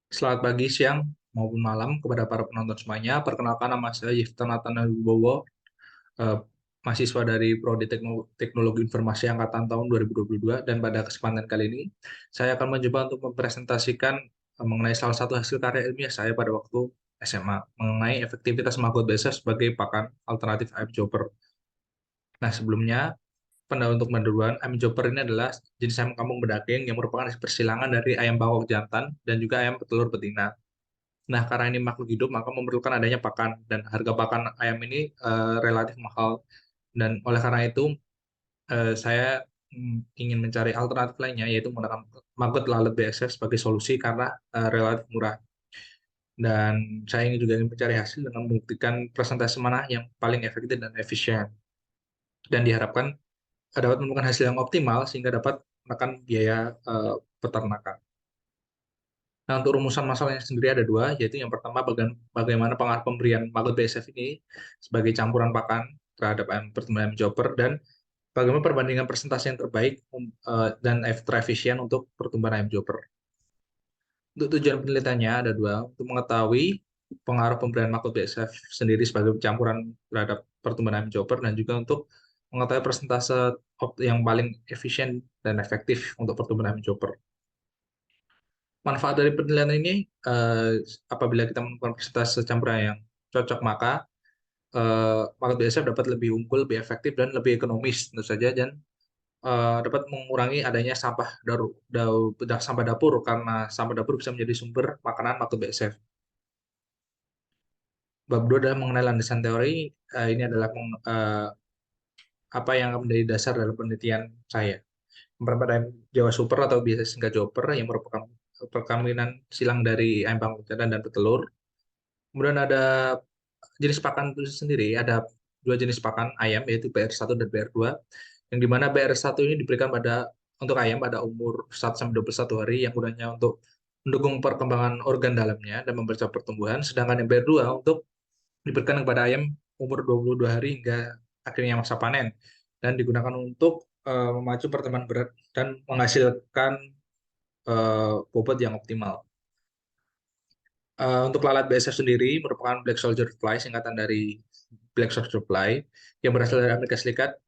Selamat pagi, siang, maupun malam kepada para penonton semuanya. Perkenalkan nama saya Yifta Natana Wibowo, eh, mahasiswa dari Prodi Teknologi Informasi Angkatan tahun 2022. Dan pada kesempatan kali ini, saya akan mencoba untuk mempresentasikan mengenai salah satu hasil karya ilmiah saya pada waktu SMA, mengenai efektivitas maggot BSF sebagai pakan alternatif ayam chopper. Nah, sebelumnya, untuk pendahuluan, ayam chopper ini adalah jenis ayam kampung bedaging yang merupakan persilangan dari ayam bawang jantan dan juga ayam petelur betina. Nah, karena ini makhluk hidup, maka memerlukan adanya pakan, dan harga pakan ayam ini relatif mahal. Dan oleh karena itu, saya ingin mencari alternatif lainnya, yaitu menggunakan maggot lalat BSF sebagai solusi karena relatif murah. Dan saya ingin juga ingin mencari hasil dengan membuktikan presentasi mana yang paling efektif dan efisien. Dan diharapkan dapat menemukan hasil yang optimal sehingga dapat menekan biaya peternakan. Nah, untuk rumusan masalahnya sendiri ada dua, yaitu yang pertama bagaimana pengaruh pemberian maggot BSF ini sebagai campuran pakan terhadap pertumbuhan ayam chopper, dan bagaimana perbandingan presentasi yang terbaik dan terefisien untuk pertumbuhan ayam chopper. Untuk tujuan penelitiannya ada dua, untuk mengetahui pengaruh pemberian maggot BSF sendiri sebagai campuran terhadap pertumbuhan ayam chopper, dan juga untuk mengetahui persentase yang paling efisien dan efektif untuk pertumbuhan ayam chopper. Manfaat dari penilaian ini, eh, apabila kita menemukan persentase campuran yang cocok, maka market BSF dapat lebih unggul, lebih efektif, dan lebih ekonomis tentu saja, dan dapat mengurangi adanya sampah dapur, karena sampah dapur bisa menjadi sumber makanan market BSF. Bab 2 adalah mengenai landasan teori. Ini adalah apa yang akan menjadi dasar dalam penelitian saya. Pada Jawa Super atau biasa singkat Joper, yang merupakan perkawinan silang dari ayam panggung jantan dan petelur. Kemudian ada jenis pakan itu sendiri, ada dua jenis pakan ayam, yaitu BR1 dan BR2, yang dimana BR1 ini diberikan untuk ayam pada umur 1 sampai 21 hari, yang gunanya untuk mendukung perkembangan organ dalamnya dan mempercepat pertumbuhan, sedangkan yang BR2 untuk diberikan kepada ayam umur 22 hari hingga akhirnya masa panen, dan digunakan untuk memacu pertumbuhan berat dan menghasilkan bobot yang optimal. Untuk lalat BSF sendiri merupakan Black Soldier Fly, singkatan dari Black Soldier Fly, yang berasal dari Amerika Serikat,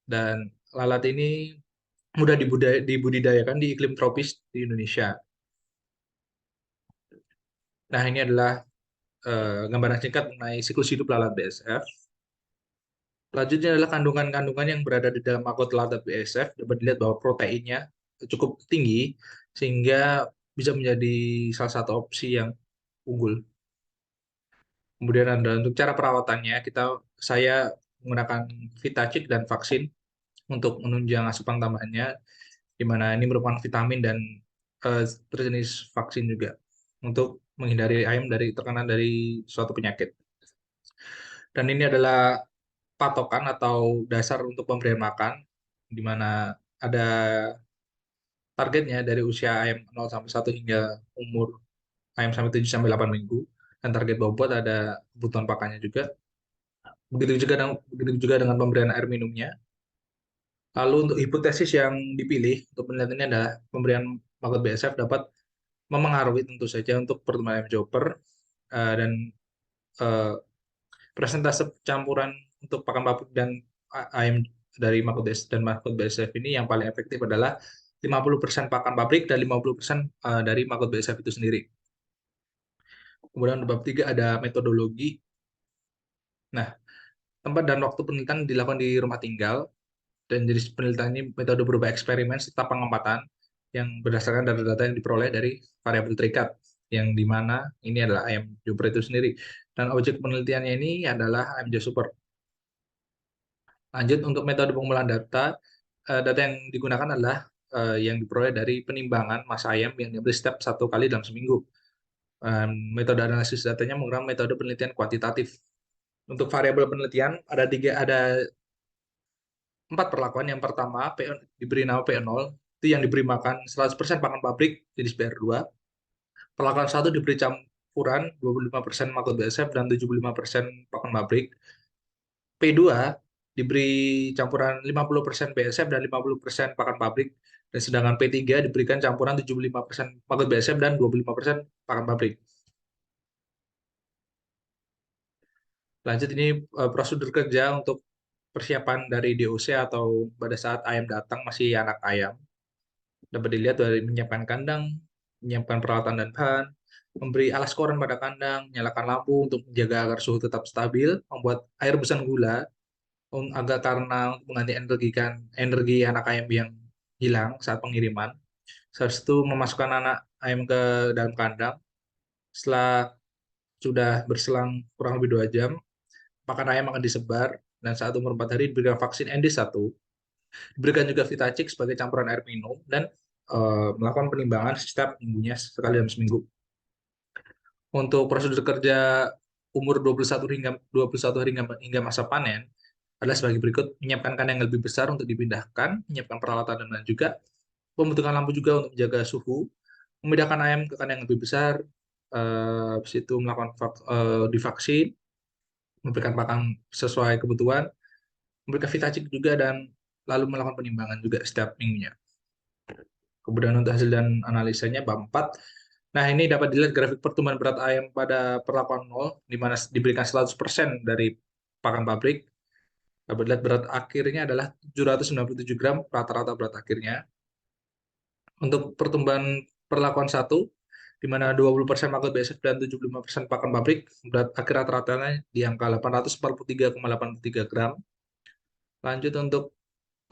dan lalat ini mudah dibudidayakan di iklim tropis di Indonesia. Nah, ini adalah gambaran singkat mengenai siklus hidup lalat BSF. Selanjutnya adalah kandungan-kandungan yang berada di dalam maggot lalat BSF. Dapat dilihat bahwa proteinnya cukup tinggi, sehingga bisa menjadi salah satu opsi yang unggul. Kemudian ada untuk cara perawatannya, saya menggunakan VitaChik dan vaksin untuk menunjang asupan tambahannya, di mana ini merupakan vitamin dan berjenis vaksin juga untuk menghindari ayam terkena dari suatu penyakit. Dan ini adalah patokan atau dasar untuk pemberian makan, di mana ada targetnya dari usia ayam 0 sampai 1 hingga umur ayam sampai 7 sampai 8 minggu, dan target bobot ada kebutuhan pakannya juga. Begitu juga dengan pemberian air minumnya. Lalu untuk hipotesis yang dipilih untuk penelitian ini adalah pemberian maggot BSF dapat memengaruhi tentu saja untuk pertumbuhan ayam chopper, dan eh, presentase campuran untuk pakan pabrik dan ayam dari maggot BSF ini yang paling efektif adalah 50% pakan pabrik dan 50% dari maggot BSF itu sendiri. Kemudian bab 3 ada metodologi. Nah, tempat dan waktu penelitian dilakukan di rumah tinggal, dan jenis penelitian ini metode berupa eksperimen serta pengamatan yang berdasarkan data-data yang diperoleh dari variabel terikat, yang dimana ini adalah ayam Jupiter itu sendiri, dan objek penelitiannya ini adalah ayam Super. Lanjut untuk metode pengumpulan data, data yang digunakan adalah yang diperoleh dari penimbangan massa ayam yang diambil setiap 1 kali dalam seminggu. Metode analisis datanya menggunakan metode penelitian kuantitatif. Untuk variabel penelitian ada 4 perlakuan. Yang pertama, diberi nama PO0, itu yang diberi makan 100% pakan pabrik jenis BR2. Perlakuan 1 diberi campuran 25% maggot BSF dan 75% pakan pabrik. P2 diberi campuran 50% BSF dan 50% pakan pabrik. Dan sedangkan P3 diberikan campuran 75% pakan BSF dan 25% pakan pabrik. Lanjut ini prosedur kerja untuk persiapan dari DOC atau pada saat ayam datang masih anak ayam. Dapat dilihat dari menyiapkan kandang, menyiapkan peralatan dan bahan, memberi alas koran pada kandang, nyalakan lampu untuk menjaga agar suhu tetap stabil, membuat air rebusan gula agar karena untuk mengganti energi anak ayam yang hilang saat pengiriman. Setelah itu memasukkan anak ayam ke dalam kandang. Setelah sudah berselang kurang lebih 2 jam, pakan ayam akan disebar dan saat umur 4 hari diberikan vaksin ND1. Diberikan juga Vitacik sebagai campuran air minum dan melakukan penimbangan setiap minggunya sekali dalam seminggu. Untuk prosedur kerja umur 21 hingga 21 hari hingga masa panen adalah sebagai berikut: menyiapkan kandang yang lebih besar untuk dipindahkan, menyiapkan peralatan dan juga pembentukan lampu juga untuk menjaga suhu, memindahkan ayam ke kandang yang lebih besar, habis itu melakukan divaksin, memberikan pakan sesuai kebutuhan, memberikan Vitacik juga dan lalu melakukan penimbangan juga setiap minggunya. Kemudian untuk hasil dan analisanya bab 4. Nah, ini dapat dilihat grafik pertumbuhan berat ayam pada perlakuan 0, di mana diberikan 100% dari pakan pabrik. Dapat dilihat berat akhirnya adalah 797 gram rata-rata berat akhirnya. Untuk pertumbuhan perlakuan 1, di mana 20% makro BSF dan 75% pakan pabrik, berat akhir rata-ratanya di angka 843,83 gram. Lanjut untuk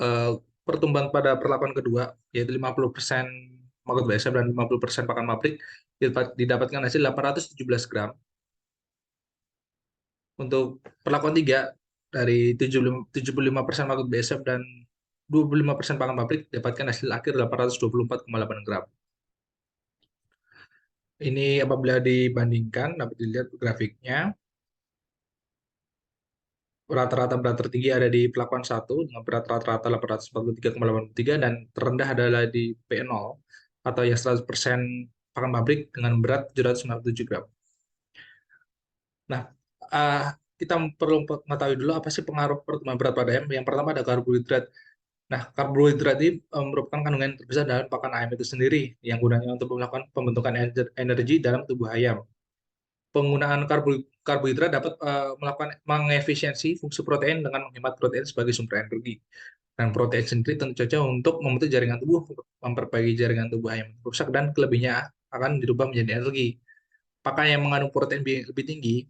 eh, pertumbuhan pada perlakuan kedua, yaitu 50% makro BSF dan 50% pakan pabrik, didapatkan hasil 817 gram. Untuk perlakuan 3, dari 75% makro BSF dan 25% pakan pabrik, dapatkan hasil akhir 824,8 gram. Ini apabila dibandingkan, dapat dilihat grafiknya, rata-rata berat tertinggi ada di pelakuan 1 dengan berat rata-rata 843,83 dan terendah adalah di P0 atau yang 100% pakan pabrik dengan berat 797 gram. Nah, uh, kita perlu mengetahui dulu apa sih pengaruh pertumbuhan berat pada ayam. Yang pertama ada karbohidrat. Nah, karbohidrat ini merupakan kandungan terbesar dalam pakan ayam itu sendiri yang gunanya untuk melakukan pembentukan energi dalam tubuh ayam. Penggunaan karbohidrat dapat melakukan mengefisiensi fungsi protein dengan menghemat protein sebagai sumber energi. Dan protein sendiri tentu saja untuk membentuk jaringan tubuh, memperbaiki jaringan tubuh ayam rusak dan kelebihnya akan dirubah menjadi energi. Pakan yang mengandung protein lebih tinggi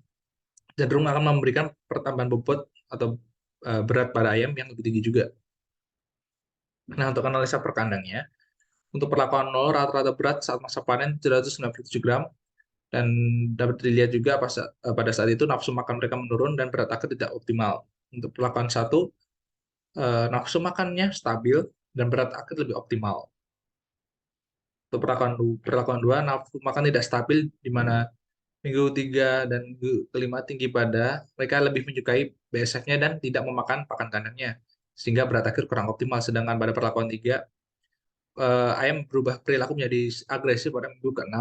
cenderung akan memberikan pertambahan bobot atau berat pada ayam yang lebih tinggi juga. Nah, untuk analisa per kandangnya, untuk perlakuan 0 rata-rata berat saat masa panen 797 gram, dan dapat dilihat juga pada saat itu nafsu makan mereka menurun dan berat akhir tidak optimal. Untuk perlakuan 1, nafsu makannya stabil dan berat akhir lebih optimal. Untuk perlakuan 2, nafsu makan tidak stabil di mana minggu 3 dan minggu kelima tinggi pada mereka lebih menyukai BSF-nya dan tidak memakan pakan kandangnya sehingga berat akhir kurang optimal. Sedangkan pada perlakuan 3, ayam berubah perilaku menjadi agresif pada minggu ke-6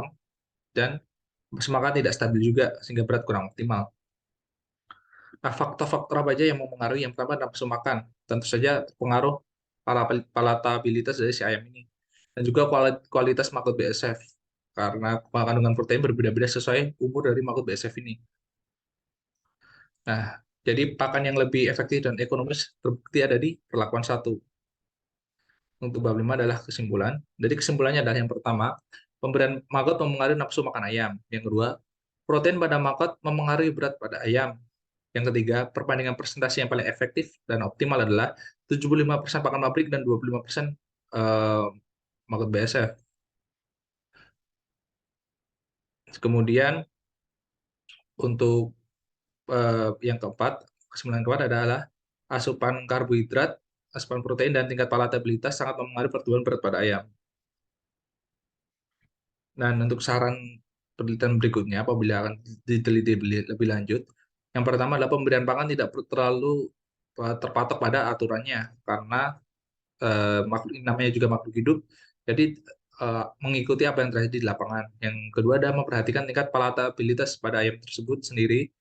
dan semangat tidak stabil juga sehingga berat kurang optimal. Nah, faktor-faktor apa aja yang mempengaruhi? Yang pertama nafsu makan. Tentu saja pengaruh palatabilitas dari si ayam ini. Dan juga kualitas makhluk BSF. Karena kandungan protein berbeda-beda sesuai umur dari makhluk BSF ini. Nah, jadi pakan yang lebih efektif dan ekonomis terbukti ada di perlakuan 1. Untuk bab 5 adalah kesimpulan. Jadi kesimpulannya adalah yang pertama, pemberian maggot mempengaruhi nafsu makan ayam. Yang kedua, protein pada maggot mempengaruhi berat pada ayam. Yang ketiga, perbandingan presentasi yang paling efektif dan optimal adalah 75% pakan pabrik dan 25% maggot BSF. Kemudian untuk yang keempat, kesimpulan keempat adalah asupan karbohidrat, asupan protein, dan tingkat palatabilitas sangat mempengaruhi pertumbuhan berat pada ayam. Dan untuk saran penelitian berikutnya, apabila akan diteliti lebih lanjut, yang pertama adalah pemberian pakan tidak terlalu terpatok pada aturannya, karena namanya juga makhluk hidup, jadi mengikuti apa yang terjadi di lapangan. Yang kedua adalah memperhatikan tingkat palatabilitas pada ayam tersebut sendiri.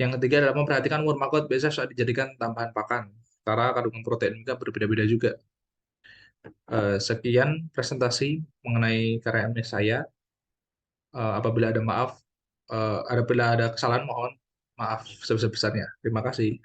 Yang ketiga adalah memperhatikan umur maggot biasa saat dijadikan tambahan pakan. Sementara kandungan protein juga berbeda-beda juga. Sekian presentasi mengenai karya ilmiah saya. Apabila ada maaf, apabila ada kesalahan mohon maaf sebesar-besarnya. Terima kasih.